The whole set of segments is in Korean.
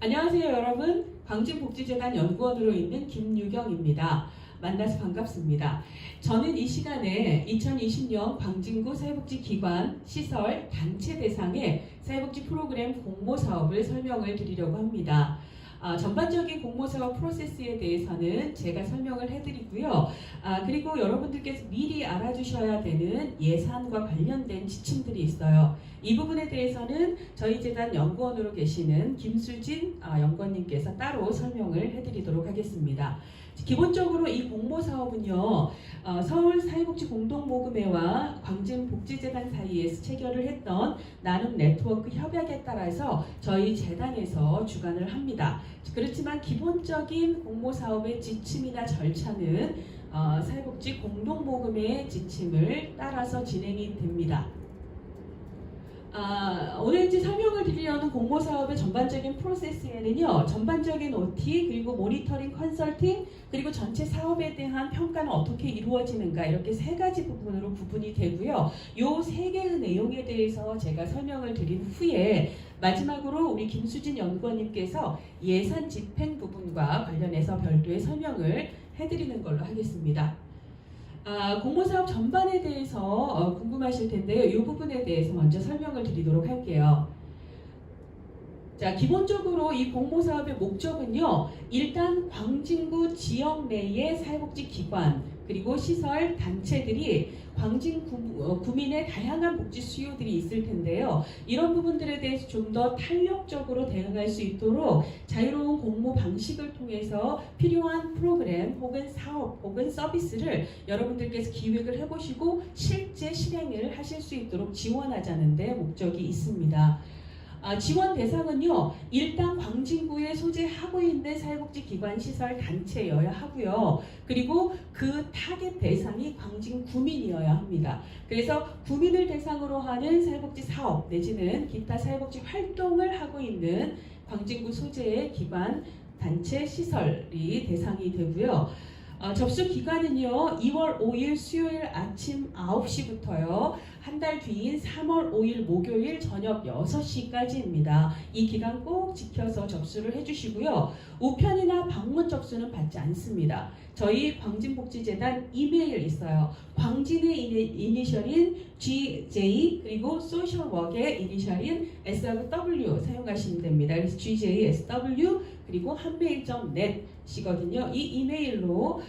안녕하세요, 여러분. 광진복지재단 연구원으로 있는 김유경입니다. 만나서 반갑습니다. 저는 이 시간에 2020년 광진구 사회복지기관, 시설, 단체 대상의 사회복지 프로그램 공모사업을 설명을 드리려고 합니다. 전반적인 공모사업 프로세스에 대해서는 제가 설명을 해드리고요. 그리고 여러분들께서 미리 알아주셔야 되는 예산과 관련된 지침들이 있어요. 이 부분에 대해서는 저희 재단 연구원으로 계시는 김수진 연구원님께서 따로 설명을 해드리도록 하겠습니다. 기본적으로 이 공모사업은요, 서울사회복지공동모금회와 광진복지재단 사이에서 체결을 했던 나눔 네트워크 협약에 따라서 저희 재단에서 주관을 합니다. 그렇지만 기본적인 공모사업의 지침이나 절차는 사회복지공동모금회의 지침을 따라서 진행이 됩니다. 오늘 이제 설명을 드리려는 공모사업의 전반적인 프로세스에는요, 전반적인 OT, 그리고 모니터링, 컨설팅, 그리고 전체 사업에 대한 평가는 어떻게 이루어지는가, 이렇게 세 가지 부분으로 구분이 되고요. 요 세 개의 내용에 대해서 제가 설명을 드린 후에 마지막으로 우리 김수진 연구원님께서 예산 집행 부분과 관련해서 별도의 설명을 해드리는 걸로 하겠습니다. 공모사업 전반에 대해서 궁금하실 텐데요. 이 부분에 대해서 먼저 설명을 드리도록 할게요. 자, 기본적으로 이 공모사업의 목적은요, 일단 광진구 지역 내의 사회복지기관 그리고 시설, 단체들이 광진 구민의 다양한 복지 수요들이 있을 텐데요. 이런 부분들에 대해서 좀 더 탄력적으로 대응할 수 있도록 자유로운 공모 방식을 통해서 필요한 프로그램 혹은 사업 혹은 서비스를 여러분들께서 기획을 해보시고 실제 실행을 하실 수 있도록 지원하자는 데 목적이 있습니다. 지원 대상은요, 일단 광진구에 소재하고 있는 사회복지기관, 시설, 단체여야 하고요. 그리고 그 타겟 대상이 광진 구민이어야 합니다. 그래서 구민을 대상으로 하는 사회복지 사업 내지는 기타 사회복지 활동을 하고 있는 광진구 소재의 기관, 단체, 시설이 대상이 되고요. 접수 기간은요, 2월 5일 수요일 아침 9시부터요. 한 달 뒤인 3월 5일 목요일 저녁 6시까지입니다. 이 기간 꼭 지켜서 접수를 해주시고요. 우편이나 방문 접수는 받지 않습니다. 저희 광진복지재단 이메일 있어요. 광진의 이니셜인 GJ 그리고 소셜워크의 이니셜인 SW 사용하시면 됩니다. 그래서 GJ, SW 그리고 한메일.net이거든요. 이 이메일로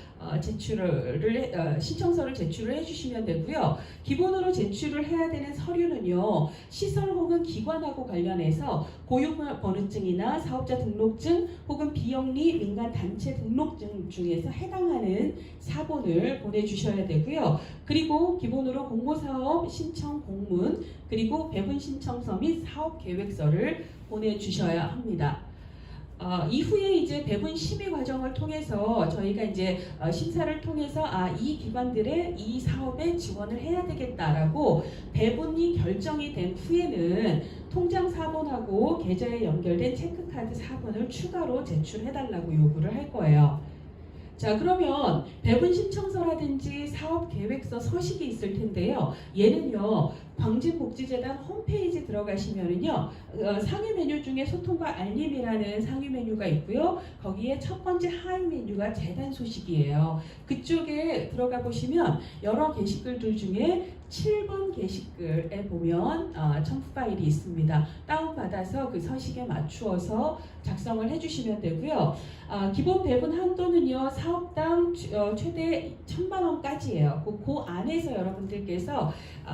신청서를 제출을 해주시면 되고요. 기본으로 제출을 해야 되는 서류는요, 시설 혹은 기관하고 관련해서 고유번호증이나 사업자 등록증 혹은 비영리 민간 단체 등록증 중에서 해당하는 사본을 보내주셔야 되고요. 그리고 기본으로 공모사업 신청 공문 그리고 배분 신청서 및 사업 계획서를 보내주셔야 합니다. 이후에 이제 배분 심의 과정을 통해서 저희가 이제 심사를 통해서 이 기관들의 이 사업에 지원을 해야 되겠다라고 배분이 결정이 된 후에는 통장 사본하고 계좌에 연결된 체크카드 사본을 추가로 제출해달라고 요구를 할 거예요. 자, 그러면 배분 신청서라든지 사업 계획서 서식이 있을 텐데요. 얘는요, 광진복지재단 홈페이지 들어가시면은요, 상위 메뉴 중에 소통과 알림이라는 상위 메뉴가 있고요. 거기에 첫 번째 하위 메뉴가 재단 소식이에요. 그쪽에 들어가 보시면 여러 게시글들 중에 7번 게시글에 보면 첨부 파일이 있습니다. 다운받아서 그 서식에 맞추어서 작성을 해주시면 되고요. 기본 배분 한도는요, 사업당 최대 1,000만 원까지예요. 그 안에서 여러분들께서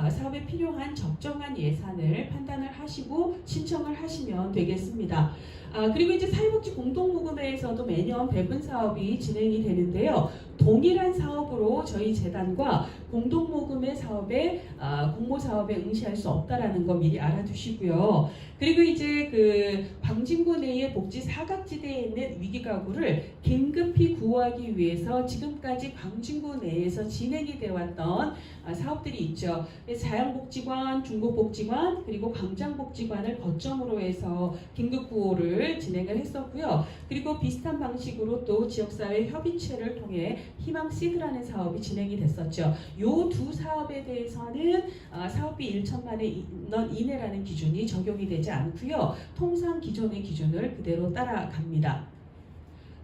사업에 필요한 적정한 예산을 판단을 하시고 신청을 하시면 되겠습니다. 그리고 이제 사회복지 공동모금회에서도 매년 배분 사업이 진행이 되는데요. 동일한 사업으로 저희 재단과 공동모금회 사업에 공모사업에 응시할 수 없다라는 거 미리 알아두시고요. 그리고 이제 그 광진구 내의 복지 사각지대에 있는 위기가구를 긴급히 구호하기 위해서 지금까지 광진구 내에서 진행이 되어 왔던 사업들이 있죠. 자양복지관, 중고복지관, 그리고 광장복지관을 거점으로 해서 긴급구호를 진행을 했었고요. 그리고 비슷한 방식으로 또 지역사회 협의체를 통해 희망시드라는 사업이 진행이 됐었죠. 요 두 사업에 대해서는 사업비 1천만 원 이내라는 기준이 적용이 되지 변경되지 않고요. 통상 기존의 기준을 그대로 따라갑니다.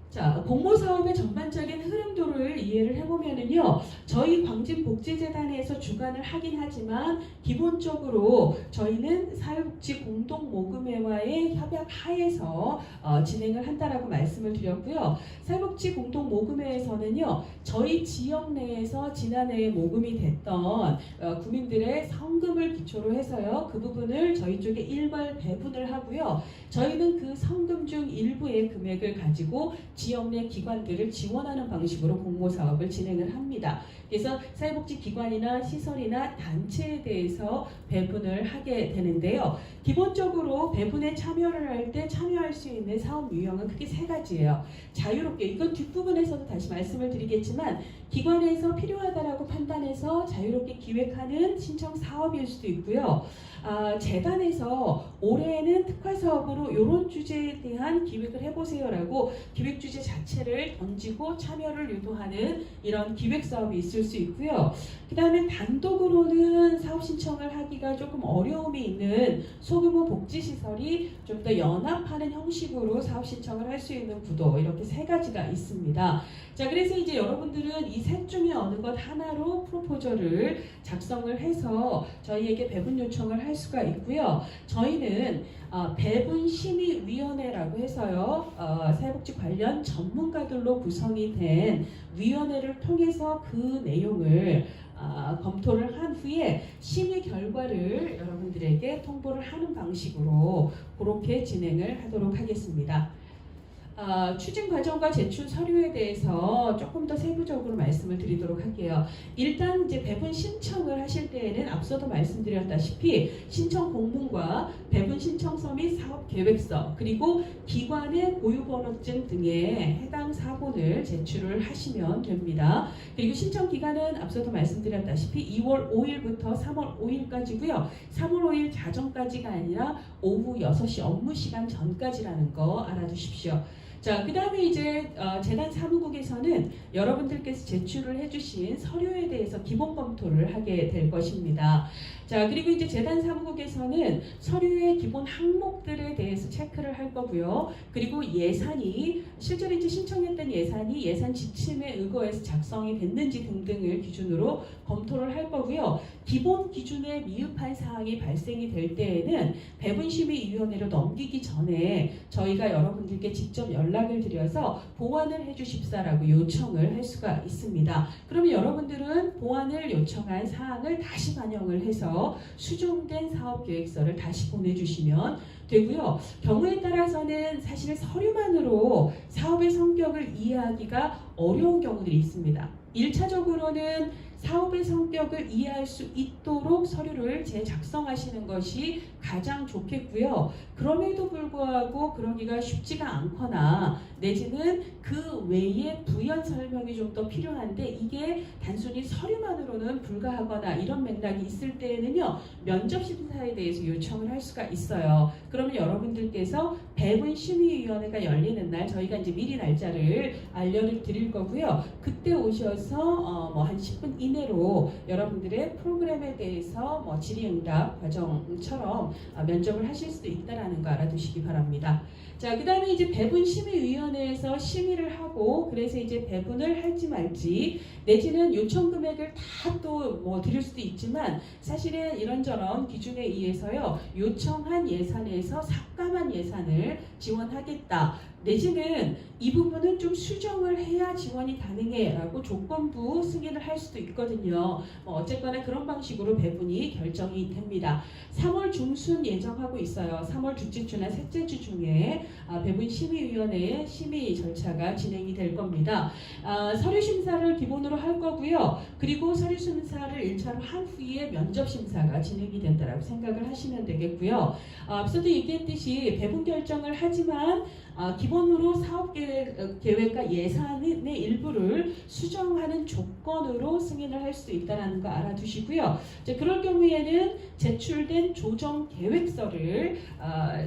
자, 공모사업의 전반적인 흐름도를 이해를 해보면은요, 저희 광진복지재단에서 주관을 하긴 하지만 기본적으로 저희는 사회복지 공동모금회와의 협약 하에서 진행을 한다라고 말씀을 드렸고요. 사회복지 공동모금회에서는요, 저희 지역 내에서 지난해에 모금이 됐던 구민들의 성금을 기초로 해서요, 그 부분을 저희 쪽에 일괄 배분을 하고요. 저희는 그 성금 중 일부의 금액을 가지고 지역 내 기관들을 지원하는 방식으로 공모사업을 진행을 합니다. 그래서 사회복지기관이나 시설이나 단체에 대해서 배분을 하게 되는데요. 기본적으로 배분에 참여를 할 때 참여할 수 있는 사업 유형은 크게 세 가지예요. 자유롭게, 이건 뒷부분에서도 다시 말씀을 드리겠지만 기관에서 필요하다라고 판단해서 자유롭게 기획하는 신청 사업일 수도 있고요. 재단에서 올해는 특화사업으로 이런 주제에 대한 기획을 해보세요라고 기획 주제 자체를 던지고 참여를 유도하는 이런 기획사업이 있을 수 있고요. 그 다음에 단독으로는 사업 신청을 하기가 조금 어려움이 있는 소규모 복지시설이 좀 더 연합하는 형식으로 사업 신청을 할 수 있는 구도, 이렇게 세 가지가 있습니다. 자, 그래서 이제 여러분들은 이 셋 중에 어느 것 하나로 프로포저를 작성을 해서 저희에게 배분 요청을 할 수가 있고요. 저희는 배분심의위원회라고 해서요, 사회복지 관련 전문가들로 구성이 된 위원회를 통해서 그 내용을 검토를 한 후에 심의 결과를 여러분들에게 통보를 하는 방식으로 그렇게 진행을 하도록 하겠습니다. 추진 과정과 제출 서류에 대해서 조금 더 세부적으로 말씀을 드리도록 할게요. 일단 이제 배분 신청을 하실 때에는 앞서도 말씀드렸다시피 신청 공문과 배분 신청서 및 사업 계획서, 그리고 기관의 고유번호증 등의 해당 사본을 제출을 하시면 됩니다. 그리고 신청 기간은 앞서도 말씀드렸다시피 2월 5일부터 3월 5일까지고요. 3월 5일 자정까지가 아니라 오후 6시 업무 시간 전까지라는 거 알아두십시오. 자, 그 다음에 이제 재단 사무국에서는 여러분들께서 제출을 해주신 서류에 대해서 기본 검토를 하게 될 것입니다. 자, 그리고 이제 재단 사무국에서는 서류의 기본 항목들에 대해서 체크를 할 거고요. 그리고 예산이 실제로 이제 신청했던 예산이 예산 지침에 의거해서 작성이 됐는지 등등을 기준으로 검토를 할 거고요. 기본 기준에 미흡한 사항이 발생이 될 때에는 배분심의위원회로 넘기기 전에 저희가 여러분들께 직접 연락을 드려서 보완을 해주십사라고 요청을 할 수가 있습니다. 그러면 여러분들은 보완을 요청한 사항을 다시 반영을 해서 수정된 사업계획서를 다시 보내주시면 되고요. 경우에 따라서는 사실 서류만으로 사업의 성격을 이해하기가 어려운 경우들이 있습니다. 1차적으로는 사업의 성격을 이해할 수 있도록 서류를 재작성하시는 것이 가장 좋겠고요. 그럼에도 불구하고 그러기가 쉽지가 않거나 내지는 그 외에 부연 설명이 좀 더 필요한데 이게 단순히 서류만으로는 불가하거나 이런 맥락이 있을 때에는요, 면접심사에 대해서 요청을 할 수가 있어요. 그러면 여러분들께서 배분심의위원회가 열리는 날 저희가 이제 미리 날짜를 알려드릴 거고요. 그때 오셔서 한 10분 이내로 여러분들의 프로그램에 대해서 질의응답 과정처럼 면접을 하실 수도 있다는 거 알아두시기 바랍니다. 자, 그 다음에 이제 배분심의위원회에서 심의를 하고 그래서 이제 배분을 할지 말지 내지는 요청 금액을 다 또 드릴 수도 있지만 사실은 이런저런 기준에 의해서요, 요청한 예산에서 삭감한 예산을 지원하겠다. 내지는 이 부분은 좀 수정을 해야 지원이 가능해 라고 조건부 승인을 할 수도 있거든요. 어쨌거나 그런 방식으로 배분이 결정이 됩니다. 3월 중순 예정하고 있어요. 3월 둘째 주나 셋째 주 중에 배분심의위원회의 심의 절차가 진행이 될 겁니다. 서류 심사를 기본으로 할 거고요. 그리고 서류 심사를 1차로 한 후에 면접 심사가 진행이 된다고 생각을 하시면 되겠고요. 앞서도 얘기했듯이 배분 결정을 하지만 기본으로 사업계획과 예산의 일부를 수정하는 조건으로 승인을 할 수 있다는 거 알아두시고요. 그럴 경우에는 제출된 조정 계획서를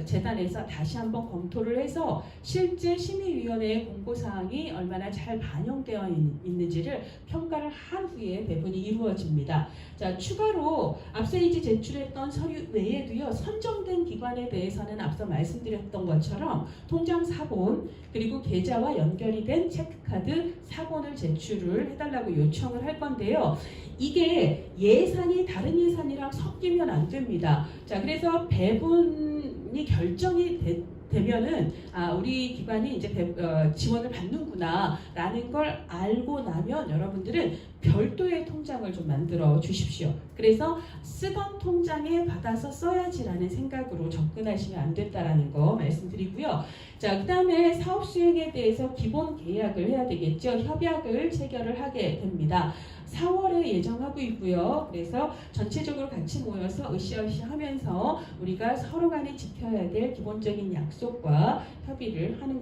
재단에서 다시 한번 한번 검토를 해서 실제 심의위원회의 공고사항이 얼마나 잘 반영되어 있는지를 평가를 한 후에 배분이 이루어집니다. 자, 추가로 앞서 이제 제출했던 서류 외에도요, 선정된 기관에 대해서는 앞서 말씀드렸던 것처럼 통장 사본 그리고 계좌와 연결이 된 체크카드 사본을 제출을 해달라고 요청을 할 건데요. 이게 예산이 다른 예산이랑 섞이면 안 됩니다. 자, 그래서 배분이 결정이 되면은 우리 기관이 이제 지원을 받는구나라는 걸 알고 나면 여러분들은 별도의 통장을 좀 만들어 주십시오. 그래서 쓰던 통장에 받아서 써야지라는 생각으로 접근하시면 안 된다라는 거 말씀드리고요. 자, 그 다음에 사업 수행에 대해서 기본 계약을 해야 되겠죠. 협약을 체결을 하게 됩니다. 4월에 예정하고 있고요. 그래서 전체적으로 같이 모여서 으쌰으쌰 하면서 우리가 서로 간에 지켜야 될 기본적인 약속과 협약을 하는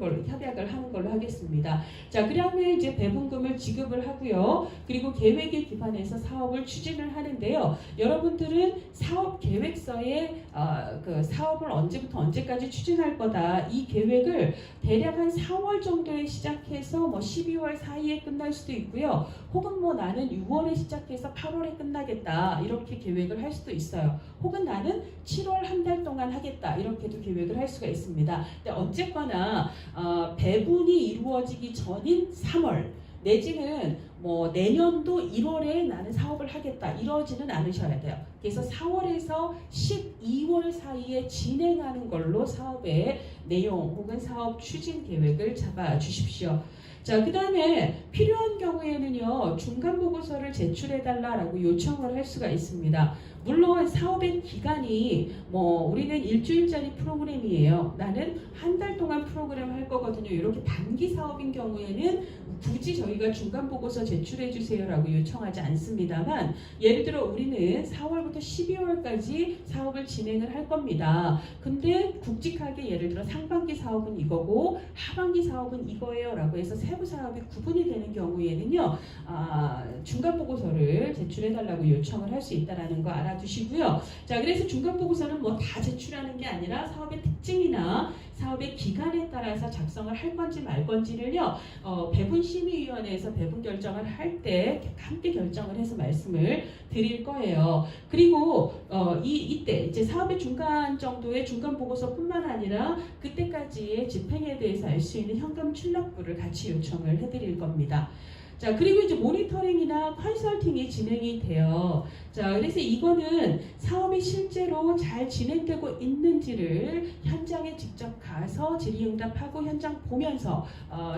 걸로 하겠습니다. 자, 그다음에 이제 배분금을 지급을 하고요. 그리고 계획에 기반해서 사업을 추진을 하는데요. 여러분들은 사업 계획서에 그 사업을 언제부터 언제까지 추진할 거다. 이 계획을 대략 한 4월 정도에 시작해서 12월 사이에 끝날 수도 있고요. 혹은 나는 6월에 시작해서 8월에 끝나겠다 이렇게 계획을 할 수도 있어요. 혹은 나는 7월 한 달 동안 하겠다 이렇게도 계획을 할 수가 있습니다. 근데 어쨌거나 배분이 이루어지기 전인 3월 내지는 내년도 1월에 나는 사업을 하겠다 이러지는 않으셔야 돼요. 그래서 4월에서 12월 사이에 진행하는 걸로 사업의 내용 혹은 사업 추진 계획을 잡아 주십시오. 자, 그 다음에 필요한 경우에는요, 중간 보고서를 제출해달라고 요청을 할 수가 있습니다. 물론 사업의 기간이 우리는 일주일짜리 프로그램이에요. 나는 한 달 동안 프로그램 할 거거든요. 이렇게 단기 사업인 경우에는 굳이 저희가 중간 보고서 제출해 주세요라고 요청하지 않습니다만, 예를 들어 우리는 4월부터 12월까지 사업을 진행을 할 겁니다. 근데 굵직하게 예를 들어 상반기 사업은 이거고 하반기 사업은 이거예요라고 해서 세부 사업이 구분이 되는 경우에는요, 중간 보고서를 제출해 달라고 요청을 할 수 있다라는 거 알아두시고요. 자, 그래서 중간 보고서는 다 제출하는 게 아니라 사업의 특징이나 사업의 기간에 따라서 작성을 할 건지 말 건지를요, 배분심의위원회에서 배분 결정을 할 때 함께 결정을 해서 말씀을 드릴 거예요. 그리고 이때 이제 사업의 중간 정도의 중간 보고서뿐만 아니라 그때까지의 집행에 대해서 알 수 있는 현금 출납부를 같이 요청을 해드릴 겁니다. 자, 그리고 이제 모니터링이나 컨설팅이 진행이 돼요. 자, 그래서 이거는 사업이 실제로 잘 진행되고 있는지를 현장에 직접 가서 질의응답하고 현장 보면서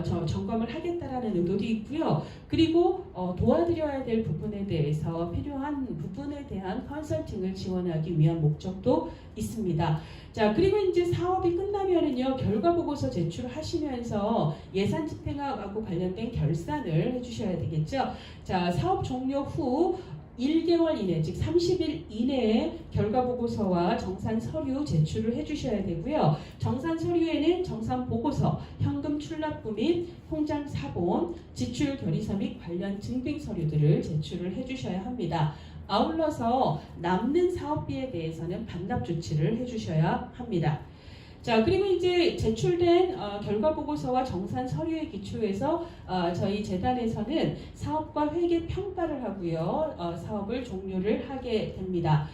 점검을 하겠다라는 의도도 있고요. 그리고 도와드려야 될 부분에 대해서 필요한 부분에 대한 컨설팅을 지원하기 위한 목적도 있습니다. 자, 그리고 이제 사업이 끝나면은요, 결과 보고서 제출하시면서 예산 집행하고 관련된 결산을 해주셔야 되겠죠. 자, 사업 종료 후 1개월 이내, 즉 30일 이내에 결과 보고서와 정산 서류 제출을 해주셔야 되고요. 정산 서류에는 정산 보고서, 현금 출납부 및 통장 사본, 지출 결의서 및 관련 증빙 서류들을 제출을 해주셔야 합니다. 아울러서 남는 사업비에 대해서는 반납 조치를 해주셔야 합니다. 자, 그리고 이제 제출된 결과 보고서와 정산 서류에 기초해서 저희 재단에서는 사업과 회계 평가를 하고요. 사업을 종료를 하게 됩니다.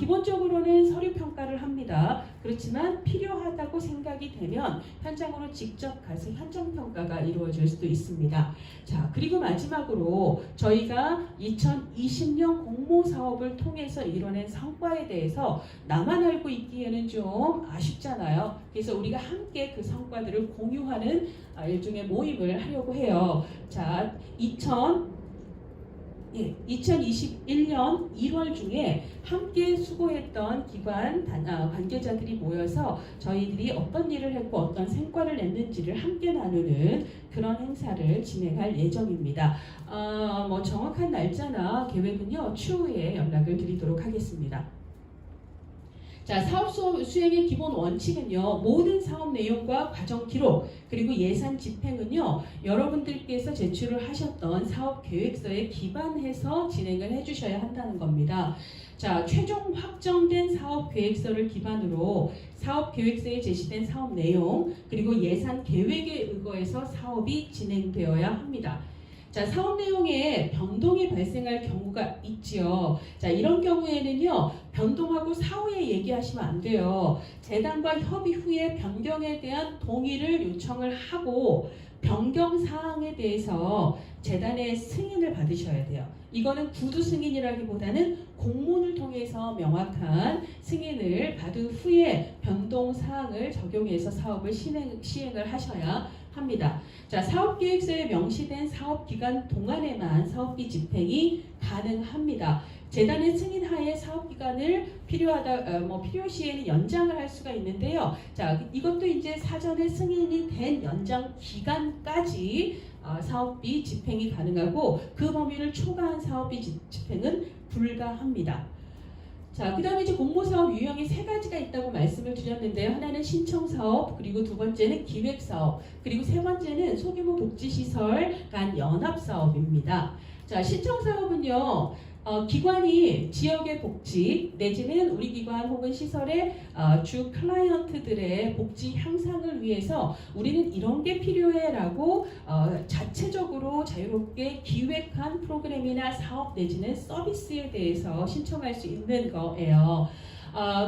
기본적으로는 서류 평가를 합니다. 그렇지만 필요하다고 생각이 되면 현장으로 직접 가서 현장 평가가 이루어질 수도 있습니다. 자, 그리고 마지막으로 저희가 2020년 공모 사업을 통해서 이뤄낸 성과에 대해서 나만 알고 있기에는 좀 아쉽잖아요. 그래서 우리가 함께 그 성과들을 공유하는 일종의 모임을 하려고 해요. 자, 2021년 1월 중에 함께 수고했던 기관 관계자들이 모여서 저희들이 어떤 일을 했고 어떤 성과를 냈는지를 함께 나누는 그런 행사를 진행할 예정입니다. 정확한 날짜나 계획은요, 추후에 연락을 드리도록 하겠습니다. 자, 사업 수행의 기본 원칙은요, 모든 사업 내용과 과정 기록, 그리고 예산 집행은요, 여러분들께서 제출을 하셨던 사업 계획서에 기반해서 진행을 해주셔야 한다는 겁니다. 자, 최종 확정된 사업 계획서를 기반으로 사업 계획서에 제시된 사업 내용, 그리고 예산 계획에 의거해서 사업이 진행되어야 합니다. 자, 사업 내용에 변동이 발생할 경우가 있지요. 자, 이런 경우에는요, 변동하고 사후에 얘기하시면 안 돼요. 재단과 협의 후에 변경에 대한 동의를 요청을 하고 변경 사항에 대해서 재단의 승인을 받으셔야 돼요. 이거는 구두 승인이라기보다는 공문을 통해서 명확한 승인을 받은 후에 변동 사항을 적용해서 사업을 시행을 하셔야 합니다. 자, 사업계획서에 명시된 사업기간 동안에만 사업비 집행이 가능합니다. 재단의 승인하에 사업기간을 필요시에는 연장을 할 수가 있는데요. 자, 이것도 이제 사전에 승인이 된 연장 기간까지 사업비 집행이 가능하고 그 범위를 초과한 사업비 집행은 불가합니다. 자, 그 다음에 이제 공모사업 유형이 세 가지가 있다고 말씀을 드렸는데요. 하나는 신청사업, 그리고 두 번째는 기획사업, 그리고 세 번째는 소규모 복지시설 간 연합사업입니다. 자, 신청사업은요, 기관이 지역의 복지 내지는 우리 기관 혹은 시설의 주 클라이언트들의 복지 향상을 위해서 우리는 이런 게 필요해라고 자체적으로 자유롭게 기획한 프로그램이나 사업 내지는 서비스에 대해서 신청할 수 있는 거예요.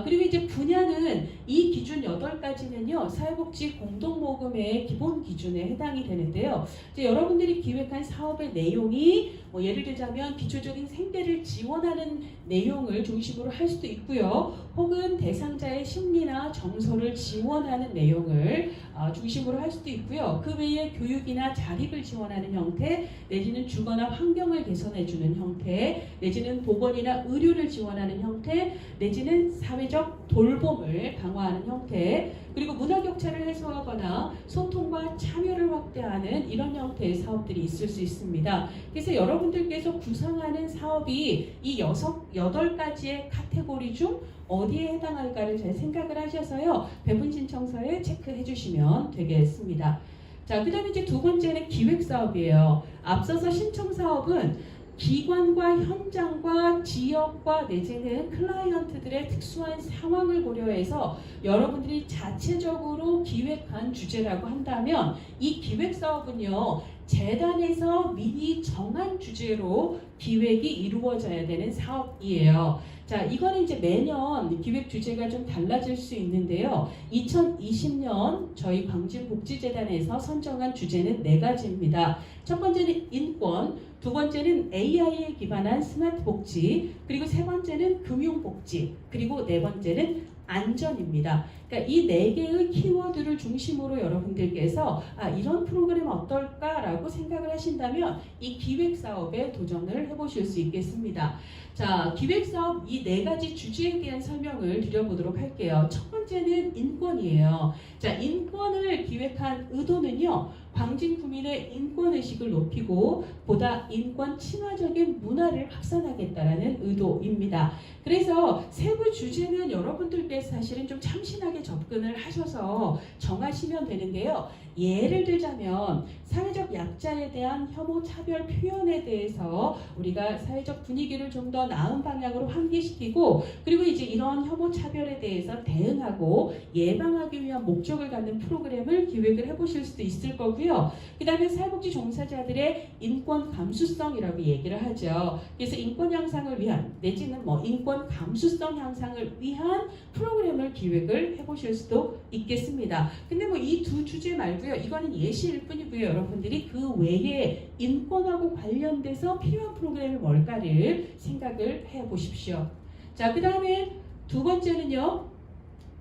그리고 이제 분야는 이 기준 8가지는요, 사회복지 공동모금의 기본 기준에 해당이 되는데요. 이제 여러분들이 기획한 사업의 내용이 예를 들자면 기초적인 생계를 지원하는 내용을 중심으로 할 수도 있고요. 혹은 대상자의 심리나 정서를 지원하는 내용을 중심으로 할 수도 있고요. 그 외에 교육이나 자립을 지원하는 형태, 내지는 주거나 환경을 개선해주는 형태, 내지는 보건이나 의료를 지원하는 형태, 내지는 사회적 돌봄을 강화하는 형태, 그리고 문화격차를 해소하거나 소통과 참여를 확대하는 이런 형태의 사업들이 있을 수 있습니다. 그래서 여러분들께서 구상하는 사업이 이 8가지의 카테고리 중 어디에 해당할까를 잘 생각을 하셔서요, 배분 신청서에 체크해 주시면 되겠습니다. 자, 그 다음에 이제 두 번째는 기획사업이에요. 앞서서 신청사업은 기관과 현장과 지역과 내지는 클라이언트들의 특수한 상황을 고려해서 여러분들이 자체적으로 기획한 주제라고 한다면, 이 기획사업은요, 재단에서 미리 정한 주제로 기획이 이루어져야 되는 사업이에요. 자, 이거는 이제 매년 기획 주제가 좀 달라질 수 있는데요. 2020년 저희 광진복지재단에서 선정한 주제는 4가지입니다. 첫 번째는 인권, 두 번째는 AI에 기반한 스마트 복지, 그리고 세 번째는 금융복지, 그리고 네 번째는 안전입니다. 그러니까 이 4개의 키워드를 중심으로 여러분들께서 이런 프로그램 어떨까라고 생각을 하신다면 이 기획사업에 도전을 해보실 수 있겠습니다. 자, 기획사업 이 4가지 주제에 대한 설명을 드려보도록 할게요. 첫 번째는 인권이에요. 자, 인권을 기획한 의도는요, 광진 구민의 인권의식을 높이고 보다 인권 친화적인 문화를 확산하겠다라는 의도입니다. 그래서 세부 주제는 여러분들께서 사실은 좀 참신하게 접근을 하셔서 정하시면 되는데요. 예를 들자면 사회적 약자에 대한 혐오 차별 표현에 대해서 우리가 사회적 분위기를 좀 더 나은 방향으로 환기시키고, 그리고 이제 이런 혐오 차별에 대해서 대응하고 예방하기 위한 목적을 갖는 프로그램을 기획을 해보실 수도 있을 거고요. 그 다음에 사회복지 종사자들의 인권 감수성이라고 얘기를 하죠. 그래서 인권 향상을 위한 내지는 인권 감수성 향상을 위한 프로그램을 기획을 해보실 수도 있겠습니다. 근데 이 두 주제 말고요, 이거는 예시일 뿐이고요. 여러분들이 그 외에 인권하고 관련돼서 필요한 프로그램이 뭘까를 생각을 해보십시오. 자, 그 다음에 두 번째는요,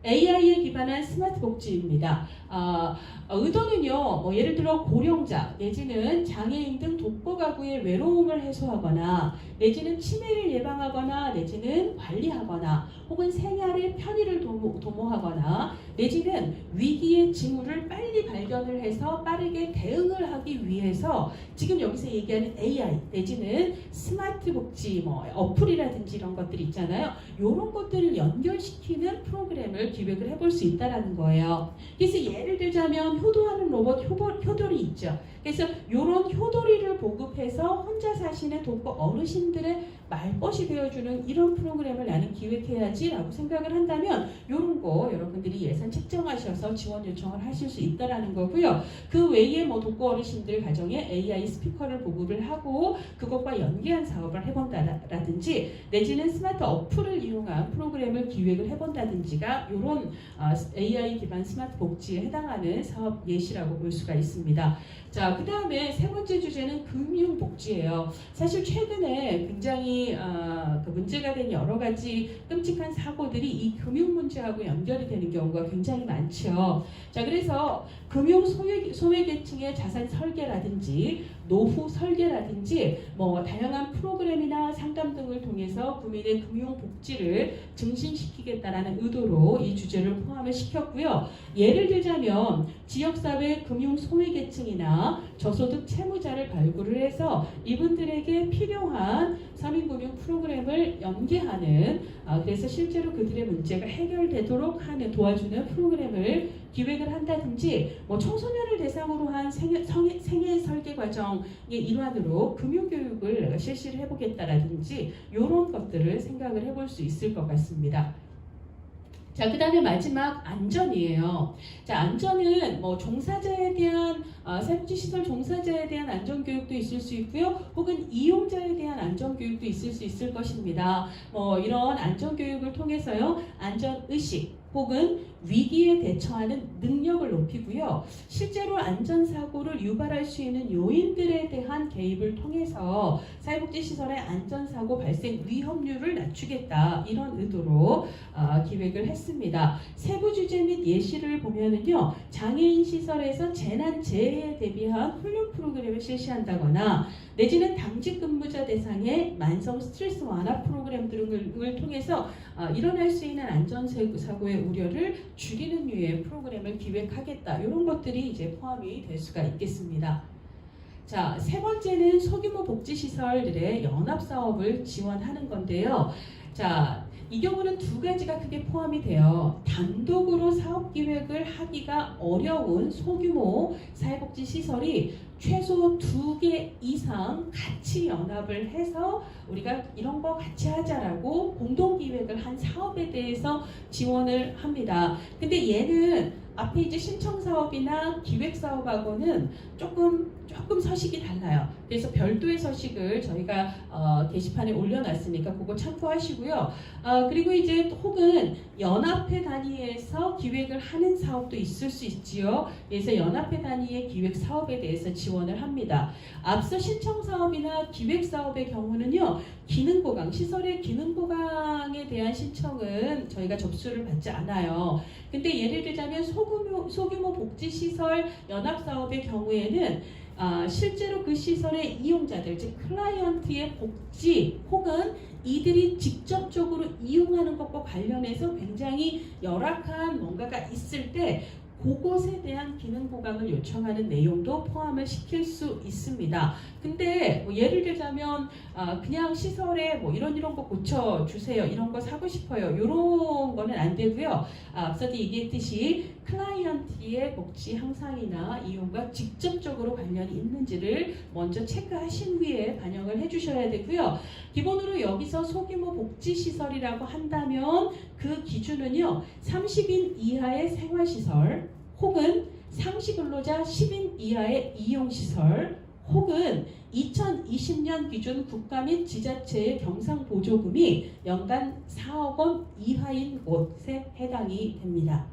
AI에 기반한 스마트 복지입니다. 의도는요, 뭐 예를 들어 고령자 내지는 장애인 등 독거 가구의 외로움을 해소하거나 내지는 치매를 예방하거나 내지는 관리하거나 혹은 생활의 편의를 도모하거나 내지는 위기의 징후를 빨리 발견을 해서 빠르게 대응을 하기 위해서 지금 여기서 얘기하는 AI 내지는 스마트 복지 뭐 어플이라든지 이런 것들이 있잖아요. 이런 것들을 연결시키는 프로그램을 기획을 해볼 수 있다는 거예요. 그래서 예를 들자면 효도하는 로봇 효돌이 있죠. 그래서 이런 효돌이를 보급해서 혼자 사시는 독거 어르신들의 말벗이 되어주는 이런 프로그램을 나는 기획해야지라고 생각을 한다면 이런 거 여러분들이 예산 책정하셔서 지원 요청을 하실 수 있다라는 거고요. 그 외에 뭐 독거 어르신들 가정에 AI 스피커를 보급을 하고 그것과 연계한 사업을 해본다라든지 내지는 스마트 어플을 이용한 프로그램을 기획을 해본다든지가 이런 AI 기반 스마트 복지에 해당하는 사업 예시라고 볼 수가 있습니다. 자, 그 다음에 세 번째 주제는 금융복지예요. 사실 최근에 굉장히 그 문제가 된 여러 가지 끔찍한 사고들이 이 금융 문제하고 연결이 되는 경우가 굉장히 많죠. 자, 그래서 금융 소외계층의 자산 설계라든지 노후 설계라든지 뭐 다양한 프로그램이나 상담 등을 통해서 국민의 금융 복지를 증진시키겠다라는 의도로 이 주제를 포함을 시켰고요. 예를 들자면 지역사회 금융 소외계층이나 저소득 채무자를 발굴을 해서 이분들에게 필요한 서민금융 프로그램을 연계하는 그래서 실제로 그들의 문제가 해결되도록 하는 도와주는 프로그램을 기획을 한다든지 뭐 청소년을 대상으로 한 생애 설계 과정의 일환으로 금융교육을 내가 실시를 해보겠다라든지 이런 것들을 생각을 해볼 수 있을 것 같습니다. 자, 그 다음에 마지막 안전이에요. 자, 안전은 뭐 종사자에 대한 사회복지시설 종사자에 대한 안전교육도 있을 수 있고요. 혹은 이용자에 대한 안전교육도 있을 수 있을 것입니다. 뭐 이런 안전교육을 통해서요. 안전의식 혹은 위기에 대처하는 능력을 높이고요. 실제로 안전사고를 유발할 수 있는 요인들에 대한 개입을 통해서 사회복지시설의 안전사고 발생 위험률을 낮추겠다. 이런 의도로 기획을 했습니다. 세부 주제 및 예시를 보면은요. 장애인 시설에서 재난 재해에 대비한 훈련 프로그램을 실시한다거나 내지는 당직 근무자 대상의 만성 스트레스 완화 프로그램 등을 통해서 일어날 수 있는 안전사고의 우려를 줄이는 류의 프로그램을 기획하겠다. 이런 것들이 이제 포함이 될 수가 있겠습니다. 자, 세 번째는 소규모 복지시설들의 연합사업을 지원하는 건데요. 자, 이 경우는 두 가지가 크게 포함이 돼요. 단독으로 사업 기획을 하기가 어려운 소규모 사회복지시설이 최소 2개 이상 같이 연합을 해서 우리가 이런 거 같이 하자라고 공동 기획을 한 사업에 대해서 지원을 합니다. 근데 얘는 앞에 이제 신청 사업이나 기획 사업하고는 조금 서식이 달라요. 그래서 별도의 서식을 저희가 게시판에 올려놨으니까 그거 참고하시고요. 그리고 이제 혹은 연합회 단위에서 기획을 하는 사업도 있을 수 있지요. 그래서 연합회 단위의 기획 사업에 대해서 지원을 합니다. 앞서 신청 사업이나 기획 사업의 경우는요. 기능보강, 시설의 기능보강에 대한 신청은 저희가 접수를 받지 않아요. 근데 예를 들자면 소규모 복지시설 연합사업의 경우에는 실제로 그 시설의 이용자들, 즉 클라이언트의 복지 혹은 이들이 직접적으로 이용하는 것과 관련해서 굉장히 열악한 뭔가가 있을 때 그것에 대한 기능 보강을 요청하는 내용도 포함을 시킬 수 있습니다. 근데 뭐 예를 들자면 그냥 시설에 뭐 이런 거 고쳐주세요. 이런 거 사고 싶어요. 이런 거는 안 되고요. 앞서도 얘기했듯이 클라이언트의 복지 향상이나 이용과 직접적으로 관련이 있는지를 먼저 체크하신 후에 반영을 해주셔야 되고요. 기본으로 여기서 소규모 복지시설이라고 한다면 그 기준은요. 30인 이하의 생활시설 혹은 상시근로자 10인 이하의 이용시설 혹은 2020년 기준 국가 및 지자체의 경상보조금이 연간 4억 원 이하인 곳에 해당이 됩니다.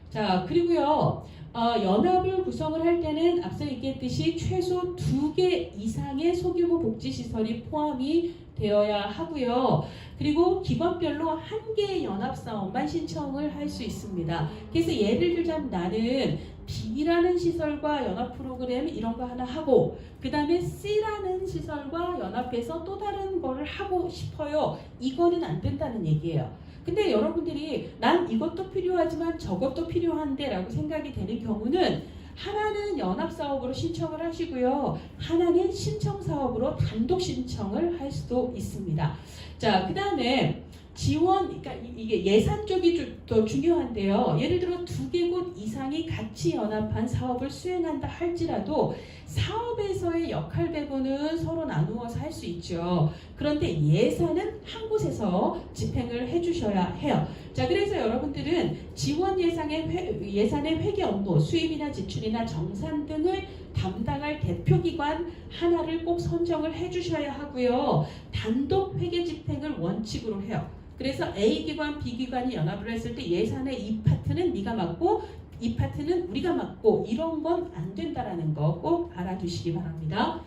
자, 그리고요. 연합을 구성을 할 때는 앞서 얘기했듯이 최소 2개 이상의 소규모 복지시설이 포함이 되어야 하고요. 그리고 기관별로 1개의 연합사업만 신청을 할 수 있습니다. 그래서 예를 들자면 나는 B라는 시설과 연합 프로그램 이런 거 하나 하고 그 다음에 C라는 시설과 연합해서 또 다른 거를 하고 싶어요. 이거는 안 된다는 얘기예요. 근데 여러분들이 난 이것도 필요하지만 저것도 필요한데 라고 생각이 되는 경우는 하나는 연합사업으로 신청을 하시고요. 하나는 신청사업으로 단독 신청을 할 수도 있습니다. 자, 그 다음에 지원, 그러니까 이게 예산 쪽이 더 중요한데요. 예를 들어 2개국 이상이 같이 연합한 사업을 수행한다 할지라도 사업에서의 역할 배분은 서로 나누어서 할 수 있죠. 그런데 예산은 한 곳에서 집행을 해주셔야 해요. 자, 그래서 여러분들은 지원 예산의 회계 업무, 수입이나 지출이나 정산 등을 담당할 대표기관 하나를 꼭 선정을 해주셔야 하고요. 단독 회계 집행을 원칙으로 해요. 그래서 A기관, B기관이 연합을 했을 때 예산의 이 파트는 네가 맡고 이 파트는 우리가 맡고 이런 건 안 된다라는 거 꼭 알아두시기 바랍니다.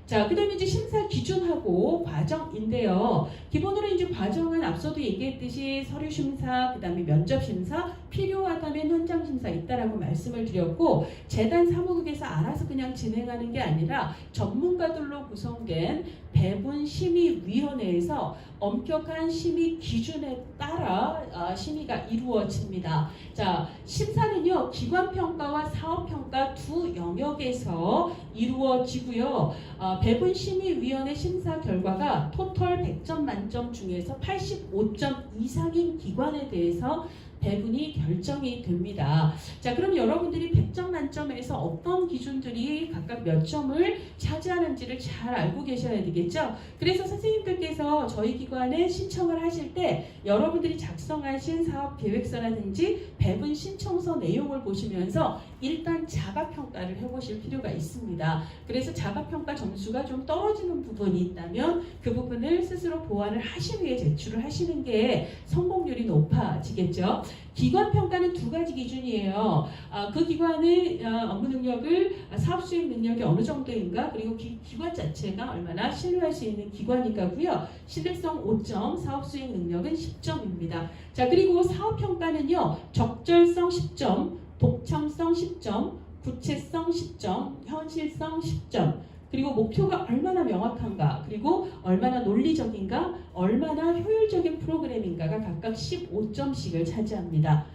자, 그 다음에 이제 심사 기준하고 과정인데요. 기본으로 이제 과정은 앞서도 얘기했듯이 서류 심사, 그 다음에 면접 심사, 필요하다면 현장 심사 있다라고 말씀을 드렸고, 재단 사무국에서 알아서 그냥 진행하는 게 아니라 전문가들로 구성된 배분심의위원회에서 엄격한 심의 기준에 따라 심의가 이루어집니다. 자, 심사는요, 기관평가와 사업평가 두 영역에서 이루어지고요. 배분심의위원회 심사 결과가 토탈 100점 만점 중에서 85점 이상인 기관에 대해서 배분이 결정이 됩니다. 자, 그럼 여러분들이 100점 만점에서 어떤 기준들이 각각 몇 점을 차지하는지를 잘 알고 계셔야 되겠죠? 그래서 선생님들께서 저희 기관에 신청을 하실 때 여러분들이 작성하신 사업계획서라든지 배분 신청서 내용을 보시면서 일단 자가평가를 해보실 필요가 있습니다. 그래서 자가평가 점수가 좀 떨어지는 부분이 있다면 그 부분을 스스로 보완을 하신 후에 제출을 하시는 게 성공률이 높아지겠죠. 기관평가는 2가지 기준이에요. 그 기관의 업무 능력을, 사업 수행 능력이 어느 정도인가, 그리고 기관 자체가 얼마나 신뢰할 수 있는 기관인가고요. 신뢰성 5점, 사업 수행 능력은 10점입니다. 자, 그리고 사업평가는요, 적절성 10점, 독창성 10점, 구체성 10점, 현실성 10점, 그리고 목표가 얼마나 명확한가, 그리고 얼마나 논리적인가, 얼마나 효율적인 프로그램인가가 각각 15점씩을 차지합니다.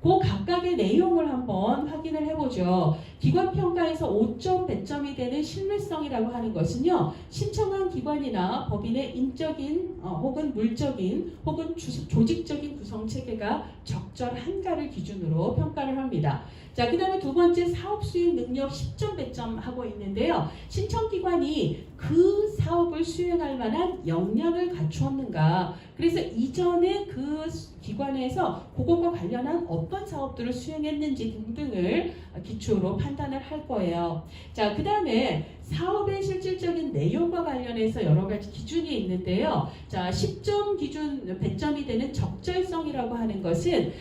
그 각각의 내용을 한번 확인을 해보죠. 기관평가에서 5점, 100점이 되는 신뢰성이라고 하는 것은요, 신청한 기관이나 법인의 인적인 혹은 물적인 혹은 조직적인 구성체계가 적절한가를 기준으로 평가를 합니다. 자, 그 다음에 2번째 사업 수행 능력 10점, 100점 하고 있는데요. 신청기관이 그 사업을 수행할 만한 역량을 갖추었는가, 그래서 이전에 그 기관에서 그것과 관련한 어떤 사업들을 수행했는지 등등을 기초로 판단을 할 거예요. 자, 그 다음에 사업의 실질적인 내용과 관련해서 여러 가지 기준이 있는데요. 자, 10점 기준 100점이 되는 적절성이라고 하는 것은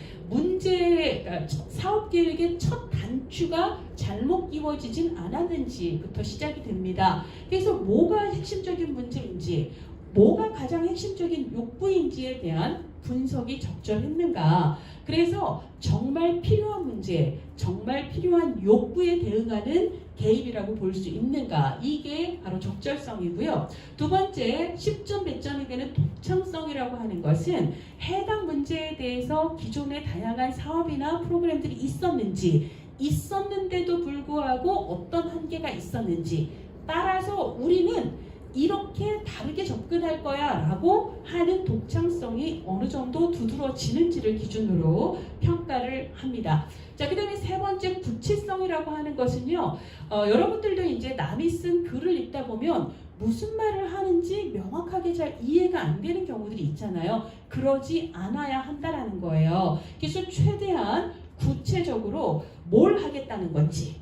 사업 계획의 첫 단추가 잘못 끼워지진 않았는지부터 시작이 됩니다. 그래서 뭐가 핵심적인 문제인지, 뭐가 가장 핵심적인 욕구인지에 대한 분석이 적절했는가. 그래서 정말 필요한 문제, 정말 필요한 욕구에 대응하는 개입이라고 볼 수 있는가. 이게 바로 적절성이고요. 2번째 10점, 100점이 되는 독창성이라고 하는 것은 해당 문제에 대해서 기존에 다양한 사업이나 프로그램들이 있었는데도 불구하고 어떤 한계가 있었는지, 따라서 우리는 이렇게 다르게 접근할 거야 라고 하는 독창성이 어느 정도 두드러지는지를 기준으로 평가를 합니다. 자, 그 다음에 3번째 구체성이라고 하는 것은요, 여러분들도 이제 남이 쓴 글을 읽다 보면 무슨 말을 하는지 명확하게 잘 이해가 안 되는 경우들이 있잖아요. 그러지 않아야 한다라는 거예요. 그래서 최대한 구체적으로 뭘 하겠다는 건지,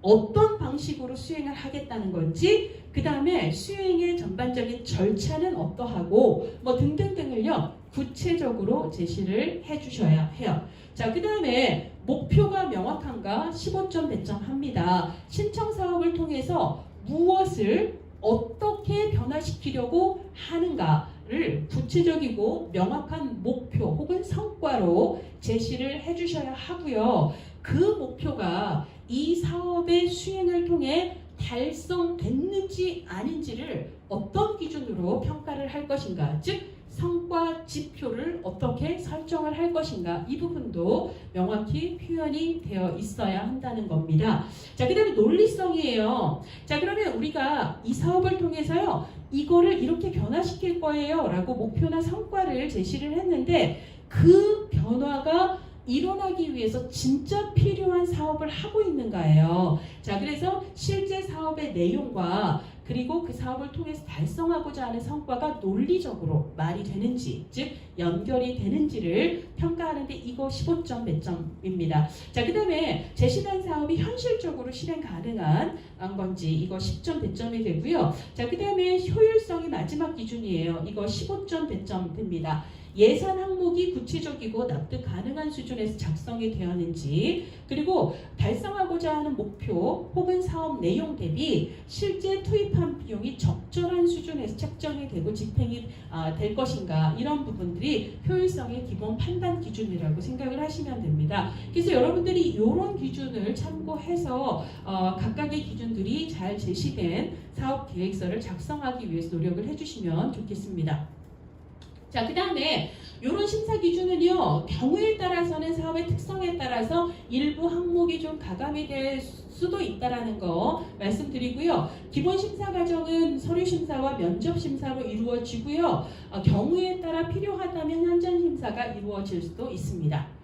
어떤 방식으로 수행을 하겠다는 건지, 그 다음에 수행의 전반적인 절차는 어떠하고 뭐 등등등을요, 구체적으로 제시를 해주셔야 해요. 자, 그 다음에 목표가 명확한가? 15점 배점합니다. 신청 사업을 통해서 무엇을 어떻게 변화시키려고 하는가를 구체적이고 명확한 목표 혹은 성과로 제시를 해주셔야 하고요. 그 목표가 이 사업의 수행을 통해 달성됐는지 아닌지를 어떤 기준으로 평가를 할 것인가, 즉 성과 지표를 어떻게 설정을 할 것인가, 이 부분도 명확히 표현이 되어 있어야 한다는 겁니다. 자, 그 다음에 논리성이에요. 자, 그러면 우리가 이 사업을 통해서요, 이거를 이렇게 변화시킬 거예요 라고 목표나 성과를 제시를 했는데, 그 변화가 일어나기 위해서 진짜 필요한 사업을 하고 있는가예요. 자, 그래서 실제 사업의 내용과 그리고 그 사업을 통해서 달성하고자 하는 성과가 논리적으로 말이 되는지, 즉 연결이 되는지를 평가하는데 이거 15점 배점입니다. 자, 그 다음에 제시된 사업이 현실적으로 실행 가능한 건지 이거 10점 배점이 되고요. 자, 그 다음에 효율성이 마지막 기준이에요. 이거 15점 배점 됩니다. 예산 항목이 구체적이고 납득 가능한 수준에서 작성이 되었는지, 그리고 달성하고자 하는 목표 혹은 사업 내용 대비 실제 투입한 비용이 적절한 수준에서 책정이 되고 집행이 될 것인가, 이런 부분들이 효율성의 기본 판단 기준이라고 생각을 하시면 됩니다. 그래서 여러분들이 이런 기준을 참고해서 각각의 기준들이 잘 제시된 사업 계획서를 작성하기 위해서 노력을 해주시면 좋겠습니다. 자, 그 다음에 이런 심사 기준은요, 경우에 따라서는 사업의 특성에 따라서 일부 항목이 좀 가감이 될 수도 있다라는 거 말씀드리고요. 기본 심사 과정은 서류 심사와 면접 심사로 이루어지고요. 경우에 따라 필요하다면 현장 심사가 이루어질 수도 있습니다.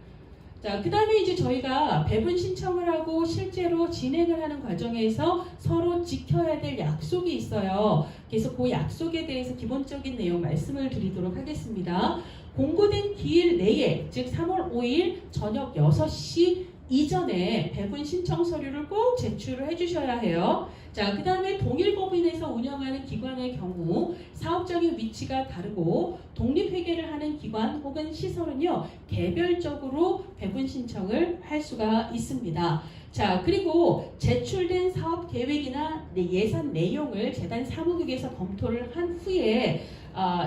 자, 그 다음에 이제 저희가 배분 신청을 하고 실제로 진행을 하는 과정에서 서로 지켜야 될 약속이 있어요. 그래서 그 약속에 대해서 기본적인 내용 말씀을 드리도록 하겠습니다. 공고된 기일 내에, 즉 3월 5일 저녁 6시 이전에 배분 신청 서류를 꼭 제출을 해주셔야 해요. 자, 그 다음에 동일 법인에서 운영하는 기관의 경우 사업적인 위치가 다르고 독립회계를 하는 기관 혹은 시설은요, 개별적으로 배분 신청을 할 수가 있습니다. 자, 그리고 제출된 사업 계획이나 예산 내용을 재단 사무국에서 검토를 한 후에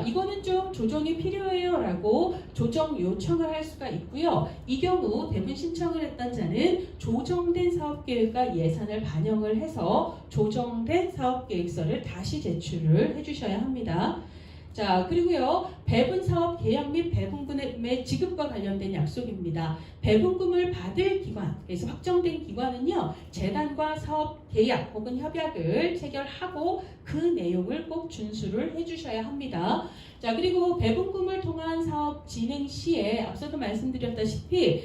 이거는 좀 조정이 필요해요 라고 조정 요청을 할 수가 있고요. 이 경우 배분 신청을 했던 자는 조정된 사업계획과 예산을 반영을 해서 조정된 사업계획서를 다시 제출을 해주셔야 합니다. 자, 그리고요, 배분 사업 계약 및 배분금의 지급과 관련된 약속입니다. 배분금을 받을 기관, 그래서 확정된 기관은요, 재단과 사업 계약 혹은 협약을 체결하고 그 내용을 꼭 준수를 해주셔야 합니다. 자, 그리고 배분금을 통한 사업 진행 시에 앞서도 말씀드렸다시피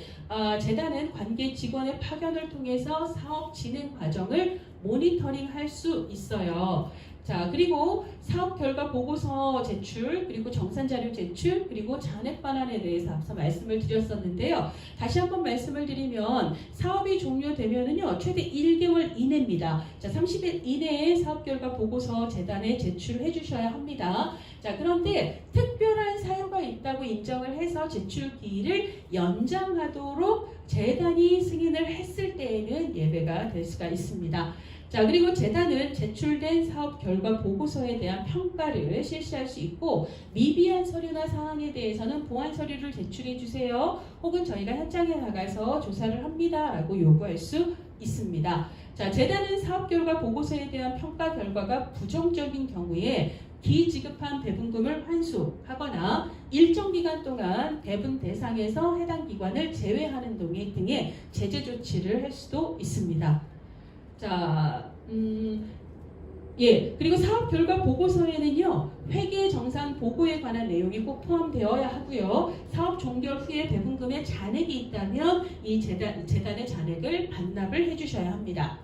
재단은 관계 직원의 파견을 통해서 사업 진행 과정을 모니터링할 수 있어요. 자, 그리고 사업 결과 보고서 제출, 그리고 정산 자료 제출, 그리고 잔액 반환에 대해서 앞서 말씀을 드렸었는데요. 다시 한번 말씀을 드리면 사업이 종료되면은요, 최대 1개월 이내입니다. 자, 30일 이내에 사업 결과 보고서 재단에 제출해 주셔야 합니다. 자, 그런데 특별한 사유가 있다고 인정을 해서 제출 기일을 연장하도록 재단이 승인을 했을 때에는 예외가 될 수가 있습니다. 자, 그리고 재단은 제출된 사업 결과 보고서에 대한 평가를 실시할 수 있고, 미비한 서류나 사항에 대해서는 보완 서류를 제출해 주세요. 혹은 저희가 현장에 나가서 조사를 합니다 라고 요구할 수 있습니다. 자, 재단은 사업 결과 보고서에 대한 평가 결과가 부정적인 경우에 기지급한 배분금을 환수하거나 일정 기간 동안 배분 대상에서 해당 기관을 제외하는 등의 제재 조치를 할 수도 있습니다. 자, 그리고 사업 결과 보고서에는요, 회계 정산 보고에 관한 내용이 꼭 포함되어야 하고요. 사업 종결 후에 배분금에 잔액이 있다면 이 재단의 잔액을 반납을 해주셔야 합니다.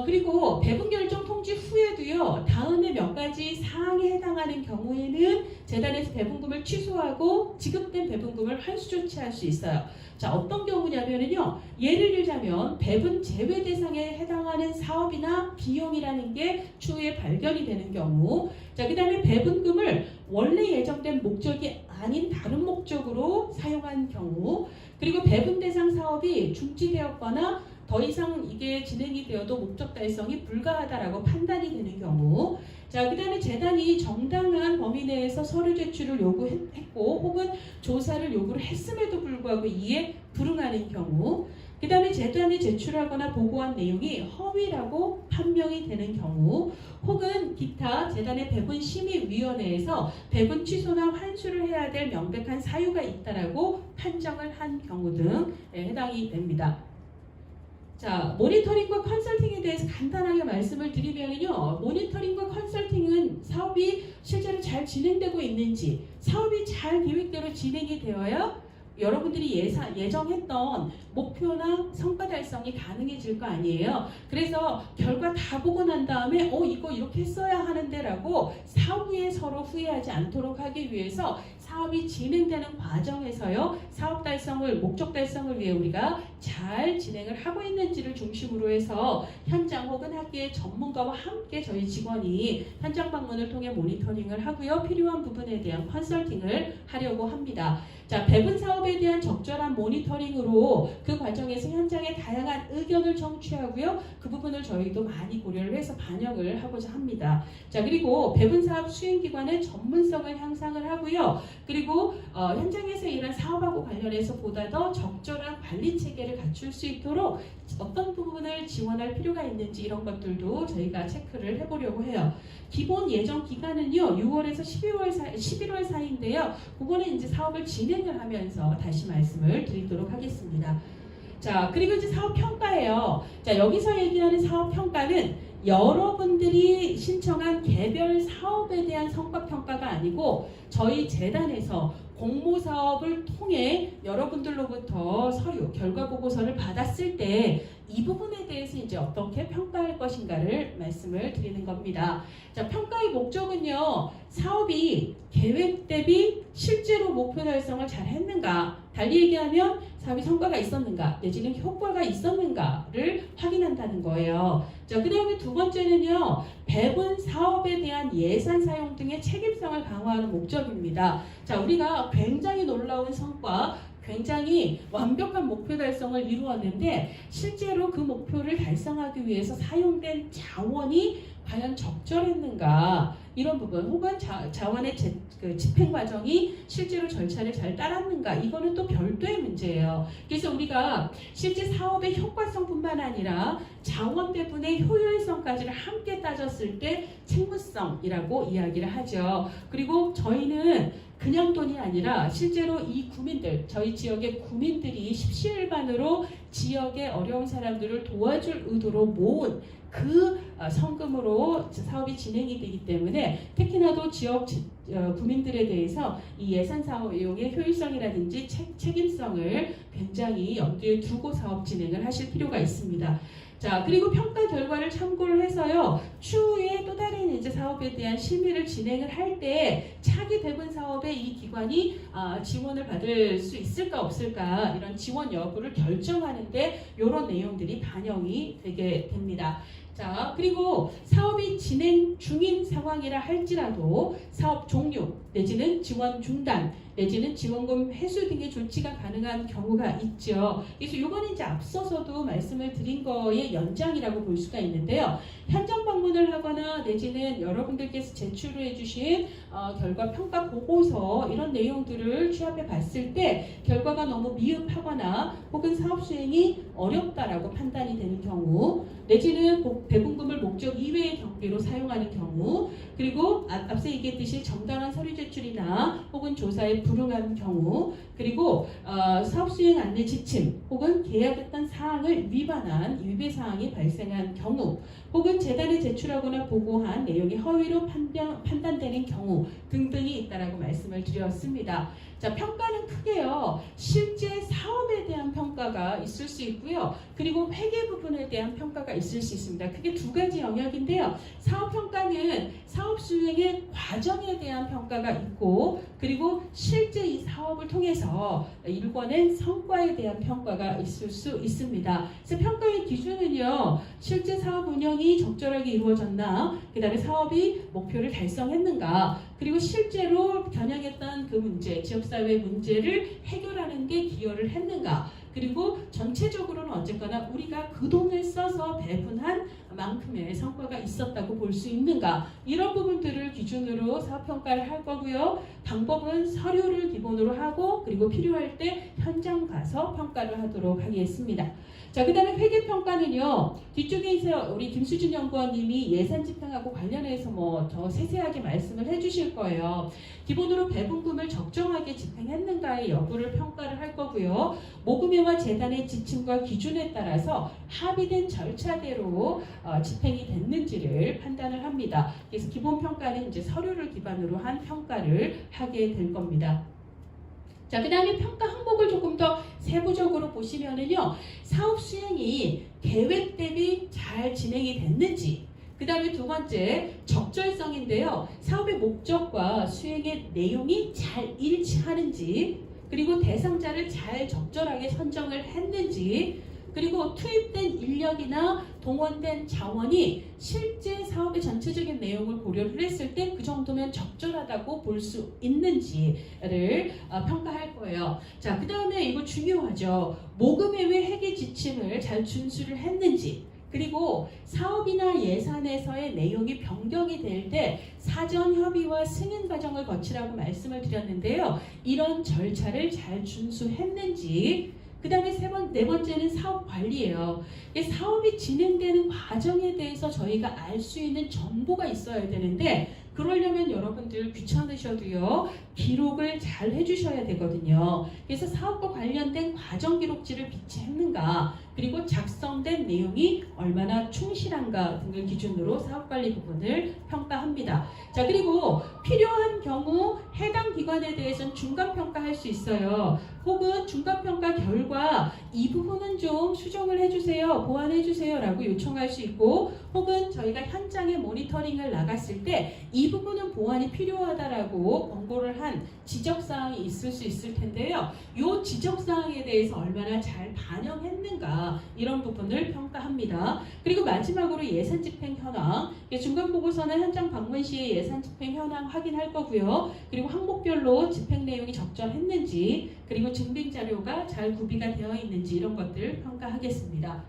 그리고 배분 결정 통지 후에도요, 다음에 몇 가지 사항에 해당하는 경우에는 재단에서 배분금을 취소하고 지급된 배분금을 환수 조치할 수 있어요. 자, 어떤 경우냐면요, 예를 들자면 배분 제외 대상에 해당하는 사업이나 비용이라는 게 추후에 발견이 되는 경우, 자, 그 다음에 배분금을 원래 예정된 목적이 아닌 다른 목적으로 사용한 경우, 그리고 배분 대상 사업이 중지되었거나 더 이상 이게 진행이 되어도 목적 달성이 불가하다라고 판단이 되는 경우, 자, 그 다음에 재단이 정당한 범위 내에서 서류 제출을 요구했고 혹은 조사를 요구를 했음에도 불구하고 이에 불응하는 경우, 그 다음에 재단이 제출하거나 보고한 내용이 허위라고 판명이 되는 경우, 혹은 기타 재단의 배분심의위원회에서 배분 취소나 환수를 해야 될 명백한 사유가 있다라고 판정을 한 경우 등에 해당이 됩니다. 자, 모니터링과 컨설팅에 대해서 간단하게 말씀을 드리면요. 모니터링과 컨설팅은 사업이 실제로 잘 진행되고 있는지, 사업이 잘 계획대로 진행이 되어야 여러분들이 예정했던 목표나 성과 달성이 가능해질 거 아니에요. 그래서 결과 다 보고 난 다음에 이거 이렇게 했어야 하는데 라고 사후에 서로 후회하지 않도록 하기 위해서 사업이 진행되는 과정에서요, 사업 달성을, 목적 달성을 위해 우리가 잘 진행을 하고 있는지를 중심으로 해서 현장 혹은 학계의 전문가와 함께 저희 직원이 현장 방문을 통해 모니터링을 하고요, 필요한 부분에 대한 컨설팅을 하려고 합니다. 자, 배분 사업에 대한 적절한 모니터링으로 그 과정에서 현장의 다양한 의견을 청취하고요, 그 부분을 저희도 많이 고려를 해서 반영을 하고자 합니다. 자, 그리고 배분 사업 수행기관의 전문성을 향상을 하고요, 그리고 현장에서 일한 사업하고 관련해서 보다 더 적절한 관리 체계를 갖출 수 있도록 어떤 부분을 지원할 필요가 있는지 이런 것들도 저희가 체크를 해보려고 해요. 기본 예정 기간은요 6월에서 11월 사이인데요. 그거는 이제 사업을 진행을 하면서 다시 말씀을 드리도록 하겠습니다. 자, 그리고 이제 사업 평가예요. 자, 여기서 얘기하는 사업 평가는 여러분들이 신청한 개별 사업에 대한 성과 평가가 아니고 저희 재단에서 공모사업을 통해 여러분들로부터 서류, 결과 보고서를 받았을 때 이 부분에 대해서 이제 어떻게 평가할 것인가를 말씀을 드리는 겁니다. 자, 평가의 목적은요, 사업이 계획 대비 실제로 목표 달성을 잘 했는가, 달리 얘기하면 사업이 성과가 있었는가, 내지는 효과가 있었는가를 확인한다는 거예요. 자, 그 다음에 두 번째는요, 배분 사업에 대한 예산 사용 등의 책임성을 강화하는 목적입니다. 자, 우리가 굉장히 놀라운 성과, 굉장히 완벽한 목표 달성을 이루었는데 실제로 그 목표를 달성하기 위해서 사용된 자원이 과연 적절했는가, 이런 부분, 혹은 자원의 집행 과정이 실제로 절차를 잘 따랐는가, 이거는 또 별도의 문제예요. 그래서 우리가 실제 사업의 효과성뿐만 아니라 자원 배분의 효율성까지를 함께 따졌을 때 책무성이라고 이야기를 하죠. 그리고 저희는 그냥 돈이 아니라 실제로 이 구민들, 저희 지역의 구민들이 십시일반으로 지역의 어려운 사람들을 도와줄 의도로 모은 그 성금으로 사업이 진행이 되기 때문에 특히나도 지역 구민들에 대해서 이 예산 사용의 효율성이라든지 책임성을 굉장히 염두에 두고 사업 진행을 하실 필요가 있습니다. 자, 그리고 평가 결과를 참고를 해서요, 추후에 또 다른 이제 사업에 대한 심의를 진행을 할 때 차기 배분 사업에 이 기관이 지원을 받을 수 있을까 없을까, 이런 지원 여부를 결정하는데 이런 내용들이 반영이 되게 됩니다. 자, 그리고 사업이 진행 중인 상황이라 할지라도 사업 종료 내지는 지원 중단 내지는 지원금 회수 등의 조치가 가능한 경우가 있죠. 그래서 이거는 이제 앞서서도 말씀을 드린 거의 연장이라고 볼 수가 있는데요. 현장 방문을 하거나 내지는 여러분들께서 제출해 주신 결과 평가 보고서 이런 내용들을 취합해 봤을 때 결과가 너무 미흡하거나 혹은 사업 수행이 어렵다라고 판단이 되는 경우, 내지는 배분금을 목적 이외의 경비로 사용하는 경우, 그리고 앞서 얘기했듯이 정당한 서류 제출이나 혹은 조사에 불응한 경우, 그리고 사업 수행 안내 지침 혹은 계약했던 사항을 위반한 위배 사항이 발생한 경우, 혹은 재단에 제출하거나 보고한 내용이 허위로 판단되는 경우 등등이 있다라고 말씀을 드렸습니다. 자, 평가는 크게요, 실제 사업에 대한 평가가 있을 수 있고요. 있고요. 그리고 회계 부분에 대한 평가가 있을 수 있습니다. 크게 두 가지 영역인데요. 사업평가는 사업 수행의 과정에 대한 평가가 있고, 그리고 실제 이 사업을 통해서 이루어낸 성과에 대한 평가가 있을 수 있습니다. 그래서 평가의 기준은요, 실제 사업 운영이 적절하게 이루어졌나, 그 다음에 사업이 목표를 달성했는가, 그리고 실제로 겨냥했던 그 문제, 지역사회 문제를 해결하는 게 기여를 했는가, 그리고 전체적으로는 어쨌거나 우리가 그 돈을 써서 배분한 만큼의 성과가 있었다고 볼 수 있는가, 이런 부분들을 기준으로 사업평가를 할 거고요. 방법은 서류를 기본으로 하고, 그리고 필요할 때 현장 가서 평가를 하도록 하겠습니다. 자, 그 다음에 회계평가는요, 뒤쪽에 있어요. 우리 김수진 연구원님이 예산 집행하고 관련해서 더 세세하게 말씀을 해주실 거예요. 기본으로 배분금을 적정하게 집행했는가의 여부를 평가를 할 거고요. 모금회와 재단의 지침과 기준에 따라서 합의된 절차대로 집행이 됐는지를 판단을 합니다. 그래서 기본 평가는 이제 서류를 기반으로 한 평가를 하게 될 겁니다. 자, 그 다음에 평가 항목을 조금 더 세부적으로 보시면은요, 사업 수행이 계획 대비 잘 진행이 됐는지, 그 다음에 두 번째, 적절성인데요. 사업의 목적과 수행의 내용이 잘 일치하는지, 그리고 대상자를 잘 적절하게 선정을 했는지, 그리고 투입된 인력이나 동원된 자원이 실제 사업의 전체적인 내용을 고려를 했을 때 그 정도면 적절하다고 볼 수 있는지를 평가할 거예요. 자, 그 다음에 이거 중요하죠. 모금회의 회계 지침을 잘 준수를 했는지, 그리고 사업이나 예산에서의 내용이 변경이 될 때 사전 협의와 승인 과정을 거치라고 말씀을 드렸는데요. 이런 절차를 잘 준수했는지, 그 다음에 네 번째는 사업 관리예요. 사업이 진행되는 과정에 대해서 저희가 알 수 있는 정보가 있어야 되는데, 그러려면 여러분들 귀찮으셔도요, 기록을 잘 해주셔야 되거든요. 그래서 사업과 관련된 과정 기록지를 비치했는가, 그리고 작성된 내용이 얼마나 충실한가 등을 기준으로 사업관리 부분을 평가합니다. 자, 그리고 필요한 경우 해당 기관에 대해서는 중간평가할 수 있어요. 혹은 중간평가 결과 이 부분은 좀 수정을 해주세요, 보완해주세요 라고 요청할 수 있고, 혹은 저희가 현장에 모니터링을 나갔을 때 이 부분은 보완이 필요하다라고 권고를 한 지적사항이 있을 수 있을 텐데요. 이 지적사항에 대해서 얼마나 잘 반영했는가, 이런 부분을 평가합니다. 그리고 마지막으로 예산 집행 현황, 중간보고서는 현장 방문 시에 예산 집행 현황 확인할 거고요. 그리고 항목별로 집행 내용이 적절했는지, 그리고 증빙 자료가 잘 구비가 되어 있는지, 이런 것들 평가하겠습니다.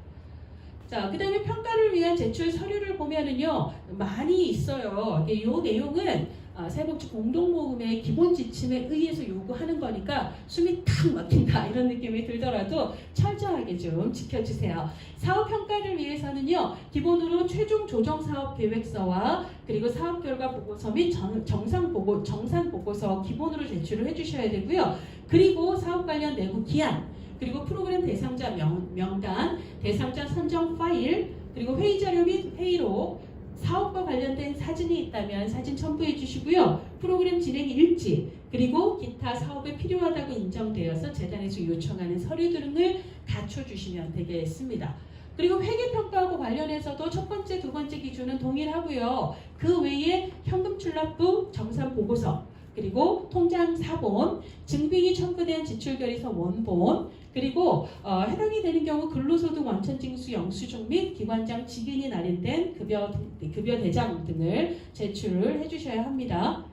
자, 그 다음에 평가를 위한 제출 서류를 보면은요, 많이 있어요. 이 내용은 사회복지 공동모금의 기본 지침에 의해서 요구하는 거니까 숨이 탁 막힌다 이런 느낌이 들더라도 철저하게 좀 지켜주세요. 사업평가를 위해서는요, 기본으로 최종 조정 사업 계획서와 그리고 사업 결과 보고서 및 정산 보고서 기본으로 제출을 해주셔야 되고요. 그리고 사업 관련 내부 기한, 그리고 프로그램 대상자 명단, 대상자 선정 파일, 그리고 회의 자료 및 회의록, 사업과 관련된 사진이 있다면 사진 첨부해 주시고요. 프로그램 진행 일지, 그리고 기타 사업에 필요하다고 인정되어서 재단에서 요청하는 서류 등을 갖춰주시면 되겠습니다. 그리고 회계평가하고 관련해서도 첫 번째, 두 번째 기준은 동일하고요. 그 외에 현금 출납부, 정산 보고서, 그리고 통장 사본, 증빙이 첨부된 지출결의서 원본, 그리고 해당이 되는 경우 근로소득 원천징수 영수증 및 기관장 직인이 날인된 급여 대장 등을 제출을 해주셔야 합니다.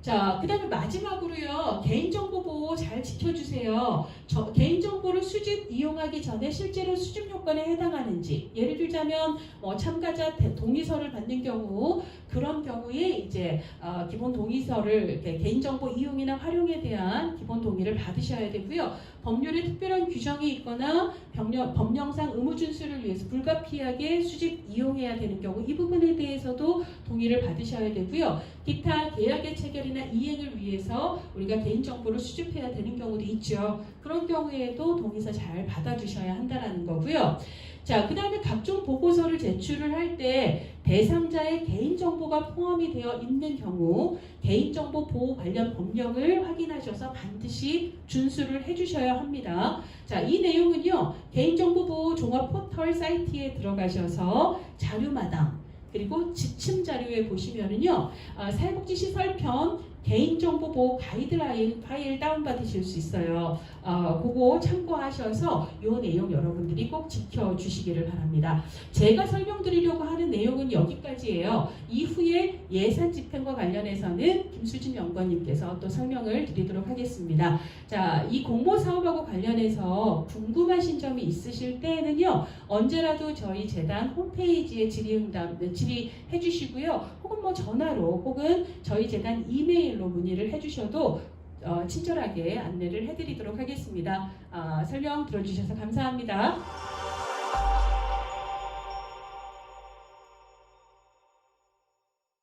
자, 그 다음에 마지막으로요, 개인정보 보호 잘 지켜주세요. 개인정보를 수집, 이용하기 전에 실제로 수집 요건에 해당하는지, 예를 들자면 참가자 동의서를 받는 경우, 그런 경우에 이제 기본 동의서를 개인정보 이용이나 활용에 대한 기본 동의를 받으셔야 되고요. 법률에 특별한 규정이 있거나 법령상 의무 준수를 위해서 불가피하게 수집 이용해야 되는 경우, 이 부분에 대해서도 동의를 받으셔야 되고요. 기타 계약의 체결이나 이행을 위해서 우리가 개인정보를 수집해야 되는 경우도 있죠. 그런 경우에도 동의서 잘 받아주셔야 한다는 거고요. 자, 그 다음에 각종 보고서를 제출을 할 때 대상자의 개인정보가 포함이 되어 있는 경우 개인정보 보호 관련 법령을 확인하셔서 반드시 준수를 해주셔야 합니다. 자, 이 내용은요, 개인정보보호 종합포털 사이트에 들어가셔서 자료마당 그리고 지침 자료에 보시면은요, 사회복지시설편 개인정보보호 가이드라인 파일 다운받으실 수 있어요. 그거 참고하셔서 이 내용 여러분들이 꼭 지켜주시기를 바랍니다. 제가 설명드리려고 하는 내용은 여기까지예요. 이후에 예산 집행과 관련해서는 김수진 연구원님께서 또 설명을 드리도록 하겠습니다. 자, 이 공모 사업하고 관련해서 궁금하신 점이 있으실 때에는요, 언제라도 저희 재단 홈페이지에 질의해 주시고요. 혹은 뭐 전화로 혹은 저희 재단 이메일로 문의를 해주셔도 친절하게 안내를 해드리도록 하겠습니다. 설명 들어주셔서 감사합니다.